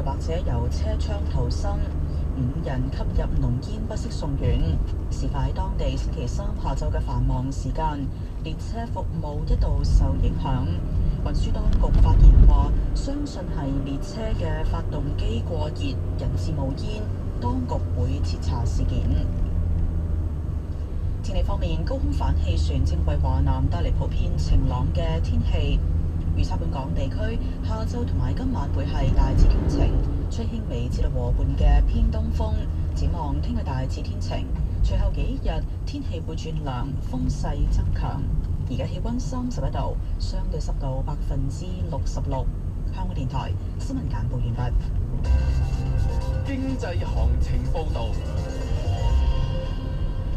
又或者由車窗逃生，5人吸入濃煙不適送院。事發喺當地星期三下晝嘅繁忙時間，列車服務一度受影響。運輸當局發言話，相信係列車嘅發動機過熱引致冒煙，當局會徹查事件。天氣方面，高空反氣旋正為華南帶嚟普遍晴朗嘅天氣。預測本港地區下晝同埋今晚會係大致天晴，吹輕微至到和緩嘅偏東風。展望聽日大致天晴，隨後幾日天氣會轉涼，風勢增強。而家氣溫31度，相對濕度66%。香港電台新聞簡報完畢。經濟行情報導。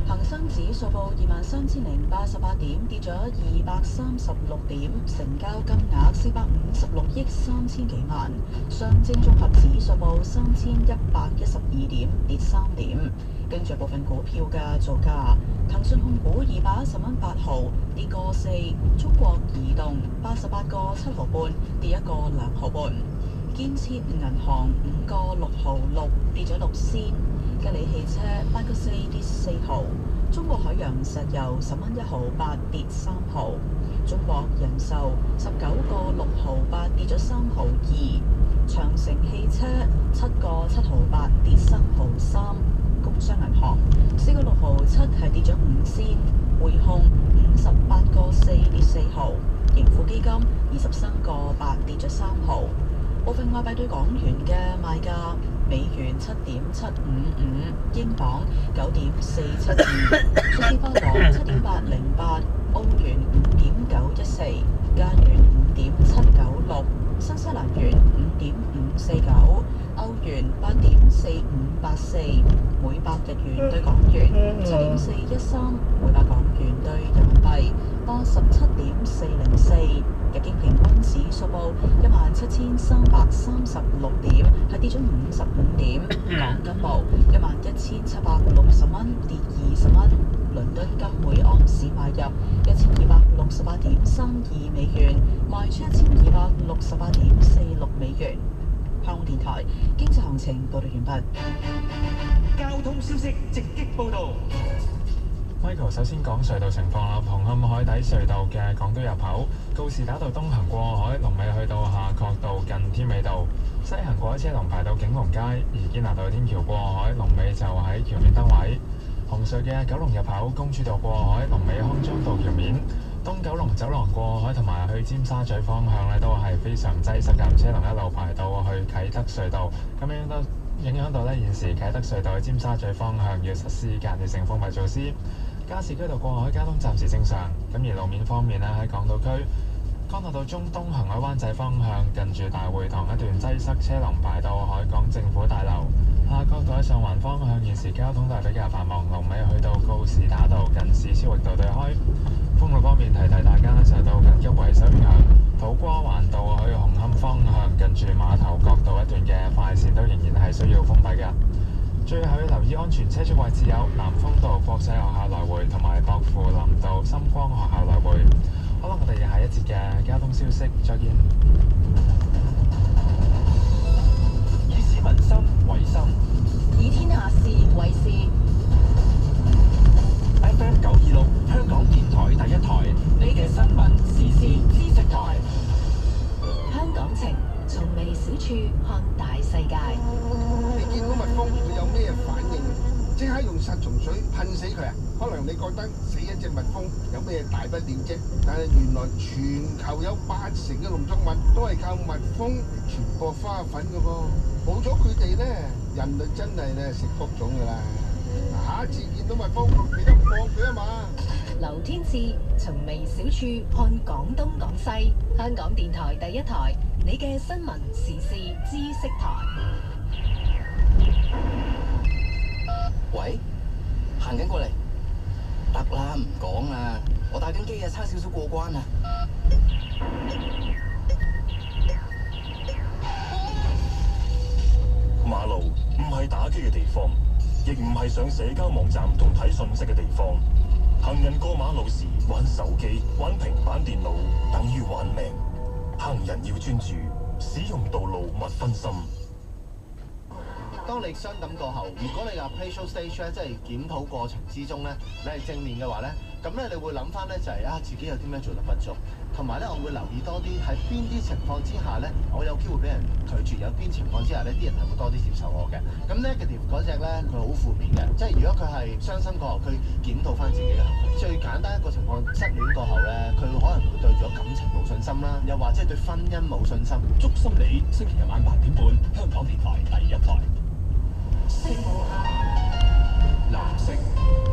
恒生指數報23,088點，跌咗236點，成交金額456億3000幾萬。上證綜合指數報3112點，跌3點。跟住部分股票嘅造價：騰訊控股210蚊8毫，跌個4；中國移動88個7毫半，跌1個2毫半；建設銀行5個6毫6，跌咗6仙；吉利汽車8個4，跌4毫；中國海洋石油10蚊1毫8，跌3毫；中國人壽19個6毫8，跌咗3毫2；長城汽車7個7毫8，跌3毫3；工商銀行4個6毫7，係跌咗5仙；匯控58個4，跌4毫；盈富基金23個8，跌咗3毫。部分外幣對港元嘅賣價：美元7.755，英鎊9.472，瑞士法郎7.808，澳元5.914，加元5.796，新西蘭元5.549，歐元8.4584，每百日元對港元7.413，每百港元對人民幣87.404。日經平均指數報17,336點，係跌咗55點。港金報11,760蚊，跌20蚊。倫敦金每盎司買入1268.32美元，賣出1268.46美元。香港電台經濟行情報道完畢。交通消息直擊報導。Michael 首先講隧道情況啦。紅磡海底隧道嘅港島入口，告士打道東行過海，龍尾去到夏慤道近添美道；西行過海車龍排到景隆街，而堅拿道天橋過海，龍尾就喺橋面燈位。紅隧嘅九龍入口，公主道過海，龍尾康莊道橋面；東九龍走廊過海同埋去尖沙咀方向呢，都係非常擠塞嘅，車龍一路排到去啟德隧道，咁樣都影響到呢現時啟德隧道去尖沙咀方向要實施間歇性封閉措施。加士居道過海交通暫時正常，咁而路面方面呢，喺港島區干諾道中東行去灣仔方向，近住大會堂一段擠塞，車龍排到海港政府大樓。夏慤道喺上環方向現時交通都係比較繁忙，龍尾去到告士打道近史超域道對開。封路方面提提大家，受到緊急維修影響，土瓜灣道去紅磡方向近住碼頭角道一段嘅快線都仍然係需要封閉嘅。最後要留意安全車速位置有南豐道國際學校來回同埋薄扶林道深光學校來回。好啦，我哋下一節嘅交通消息再見。以市民心為心，以天下事為事。FM 926香港電台第一台，你嘅新聞時事知識台。香港情，從微小處看大世界。你見到蜜蜂會有咩反應？即刻用殺蟲水噴死佢啊！可能你覺得死一隻蜜蜂有咩大不了啫，但係原來全球有80%嘅農作物都係靠蜜蜂傳播花粉㗎噃。冇咗佢哋咧，人類真係咧食谷種㗎啦。下一次見到蜜蜂，記得放佢啊嘛！劉天賜從微小處看廣東廣西，香港電台第一台，你嘅新聞時事知識台。喂，行緊過嚟，得啦，唔講啦，我打緊機啊，差少少過關啊。馬路唔係打機嘅地方，亦唔係上社交網站同睇信息嘅地方。行人過馬路時玩手機、玩平板電腦，等於玩命。行人要專注，使用道路勿分心。當你傷感過後，如果你嘅 appraisal stage 咧，即係檢討過程之中咧，你係正面嘅話咧，咁咧你會諗翻咧就係自己有啲咩做得不足，同埋咧我會留意多啲喺邊啲情況之下咧，我有機會俾人拒絕，有邊情況之下咧，啲人係會多啲接受我嘅。咁 negative 嗰隻咧，佢好負面嘅，即係如果佢係傷心過後，佢檢討翻自己嘅行為。最簡單一個情況，失戀過後咧，佢可能會對咗感情冇信心啦，又或者係對婚姻冇信心。祝心理星期日晚8點半，香港電台第一台。色無限，藍色。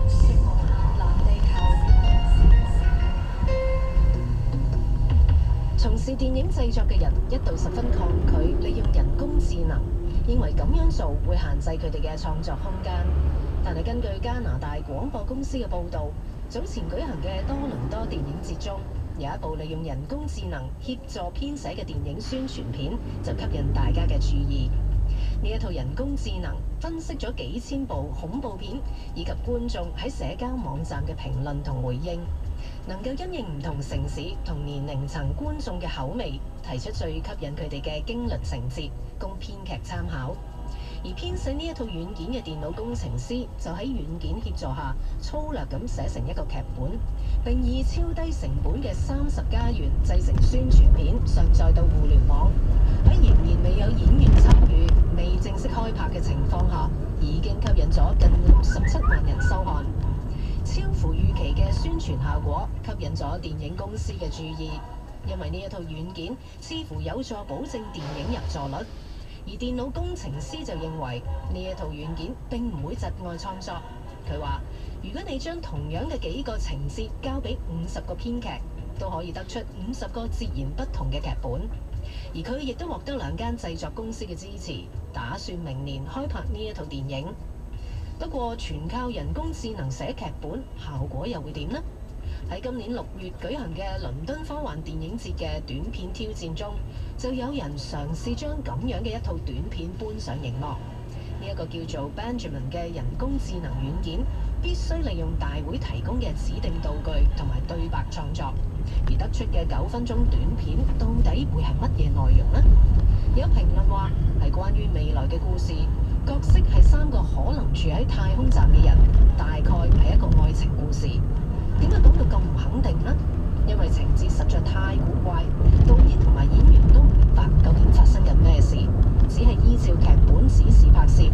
色無限，藍地球。從事電影製作嘅人一度十分抗拒利用人工智能，認為咁樣做會限制佢哋嘅創作空間。但係根據加拿大廣播公司嘅報導，早前舉行嘅多倫多電影節中，有一部利用人工智能協助編寫嘅電影宣傳片，就吸引大家嘅注意。呢一套人工智能分析咗幾千部恐怖片以及觀眾喺社交網站嘅評論同回應，能夠因應唔同城市同年齡層觀眾嘅口味，提出最吸引佢哋嘅驚慄情節，供編劇參考。而編寫呢一套軟件嘅電腦工程師就喺軟件協助下粗略咁寫成一個劇本，並以超低成本嘅30+元製成宣傳片，上載到互聯網。喺仍然未有演員參與、未正式開拍嘅情況下，已經吸引咗近67萬人收看，超乎預期嘅宣傳效果吸引咗電影公司嘅注意，因為呢一套軟件似乎有助保證電影入座率。而電腦工程師就認為呢一套軟件並唔會窒礙創作。佢話：如果你將同樣嘅幾個情節交俾50個編劇，都可以得出50個截然不同嘅劇本。而佢亦都獲得2間製作公司嘅支持，打算明年開拍呢一套電影。不過全靠人工智能寫劇本，效果又會點呢？喺今年6月舉行嘅倫敦科幻電影節嘅短片挑戰中，就有人嘗試將咁樣嘅一套短片搬上熒幕。呢一個叫做 Benjamin 嘅人工智能軟件，必須利用大會提供嘅指定道具同埋對白創作，而得出嘅9分鐘短片到底會係乜嘢內容呢？有評論話係關於未來嘅故事，角色係3個可能住喺太空站嘅人，大概係一個愛情故事。點解講到咁唔肯定呢？因為情節實在太古怪，導演同埋演員都唔明白究竟發生緊咩事，只係依照劇本指示拍攝。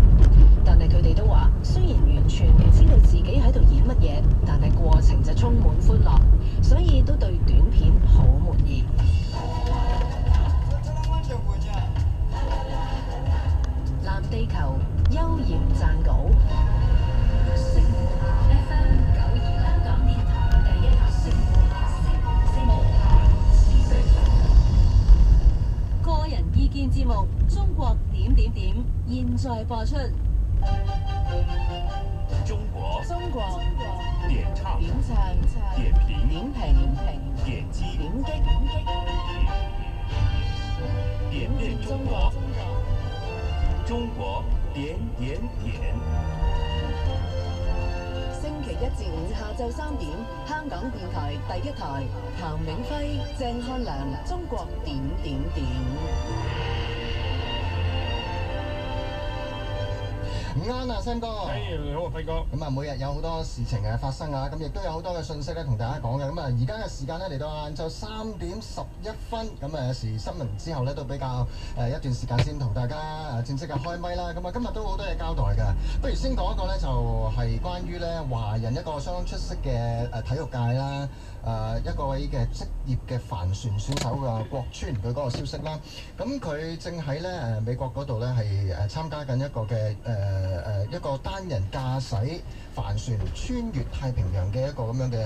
但係佢哋都話，雖然完全唔知道自己喺度演乜嘢，但係過程就充滿歡樂，所以都對短片好滿意。藍地球邱焱撰稿。個人意見節目《中國點點點》現在播出。中國點唱點評點擊點遍中國，中國點。星期1至5下晝3點，香港電台第一台，譚永輝、鄭漢良，《中國點點點》。唔啱啊，Sam 哥。你好啊，輝哥。咁啊，每日有好多事情嘅發生啊，咁亦都有好多嘅信息咧，同大家講嘅。咁啊，而家嘅時間咧嚟到晏晝3點11分，咁啊有時新聞之後咧都比較一段時間先同大家正式嘅開咪啦。咁啊，今日都好多嘢交代嘅，不如先講一個咧，就係關於咧華人一個相當出色嘅體育界啦。一位嘅職業嘅帆船選手嘅郭川，佢嗰個消息啦。咁佢正喺咧美國嗰度咧係參加緊一個嘅一個單人駕駛帆船穿越太平洋嘅一個咁樣嘅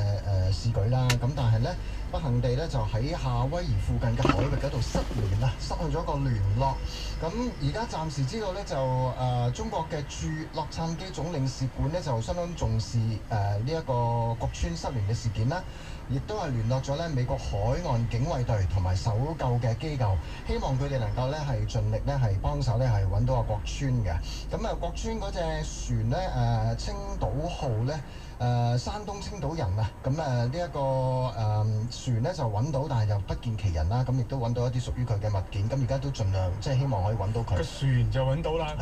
試舉啦。咁但係咧不幸地咧就喺夏威夷附近嘅海域嗰度失聯啦，失去咗個聯絡。咁而家暫時知道咧就中國嘅駐洛杉磯總領事館咧就相當重視呢一個郭川失聯嘅事件啦。亦都係聯絡咗咧美國海岸警衛隊同埋搜救嘅機構，希望佢哋能夠咧係盡力咧係幫手咧係揾到阿郭川嘅。咁啊，郭川嗰隻船咧青島號咧山東青島人啊。咁呢一個船咧就揾到，但係又不見其人啦。咁亦都揾到一啲屬於佢嘅物件。咁而家都盡量即係希望可以揾到佢。個船就揾到啦。